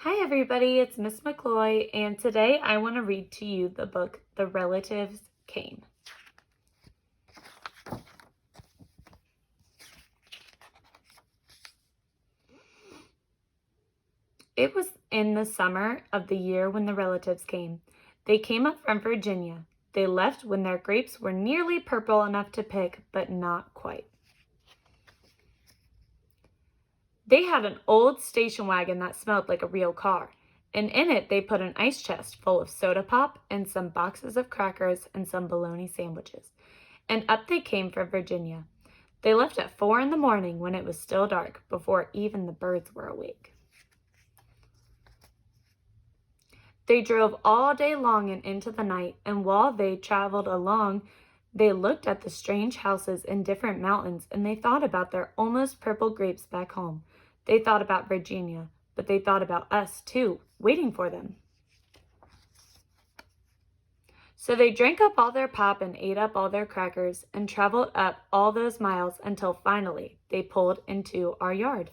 Hi everybody, it's Miss McCloy, and today I want to read to you the book The Relatives Came. It was in the summer of the year when the relatives came. They came up from Virginia. They left when their grapes were nearly purple enough to pick, but not quite. They had an old station wagon that smelled like a real car, and in it they put an ice chest full of soda pop and some boxes of crackers and some bologna sandwiches. And up they came from Virginia. They left at 4 in the morning when it was still dark, before even the birds were awake. They drove all day long and into the night, and while they traveled along, they looked at the strange houses in different mountains, and they thought about their almost purple grapes back home. They thought about Virginia, but they thought about us too, waiting for them. So they drank up all their pop and ate up all their crackers and traveled up all those miles until finally they pulled into our yard.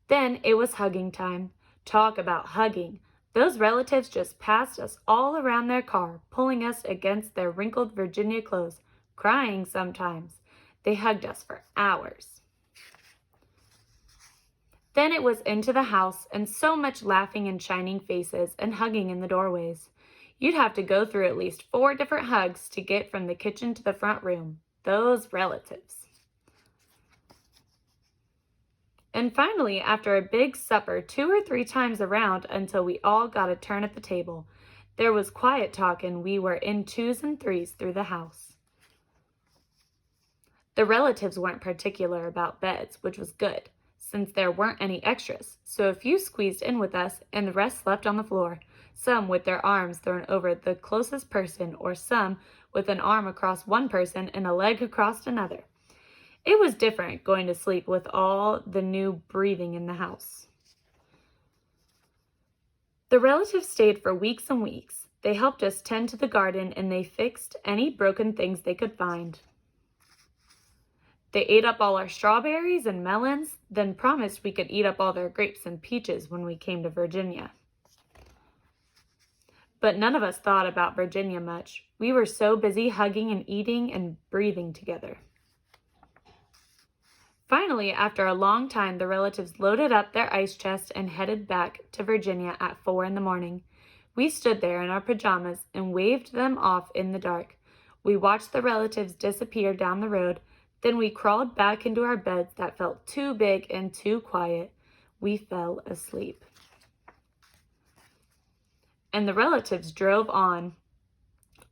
Then it was hugging time. Talk about hugging. Those relatives just passed us all around their car, pulling us against their wrinkled Virginia clothes, crying sometimes. They hugged us for hours. Then it was into the house, and so much laughing and shining faces and hugging in the doorways. You'd have to go through at least 4 different hugs to get from the kitchen to the front room. Those relatives. And finally, after a big supper 2 or 3 times around until we all got a turn at the table, there was quiet talk and we were in 2s and 3s through the house. The relatives weren't particular about beds, which was good, since there weren't any extras, so a few squeezed in with us and the rest slept on the floor, some with their arms thrown over the closest person or some with an arm across one person and a leg across another. It was different going to sleep with all the new breathing in the house. The relatives stayed for weeks and weeks. They helped us tend to the garden and they fixed any broken things they could find. They ate up all our strawberries and melons, then promised we could eat up all their grapes and peaches when we came to Virginia. But none of us thought about Virginia much. We were so busy hugging and eating and breathing together. Finally, after a long time, the relatives loaded up their ice chest and headed back to Virginia at 4 in the morning. We stood there in our pajamas and waved them off in the dark. We watched the relatives disappear down the road. Then we crawled back into our beds that felt too big and too quiet. We fell asleep. And the relatives drove on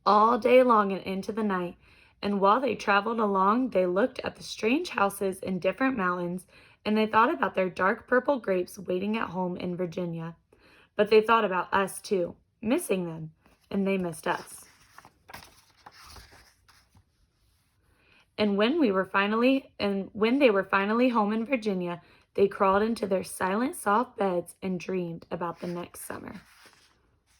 all day long and into the night. And while they traveled along, they looked at the strange houses in different mountains, and they thought about their dark purple grapes waiting at home in Virginia. But they thought about us too, missing them, and they missed us. And when they were finally home in Virginia, they crawled into their silent, soft beds and dreamed about the next summer.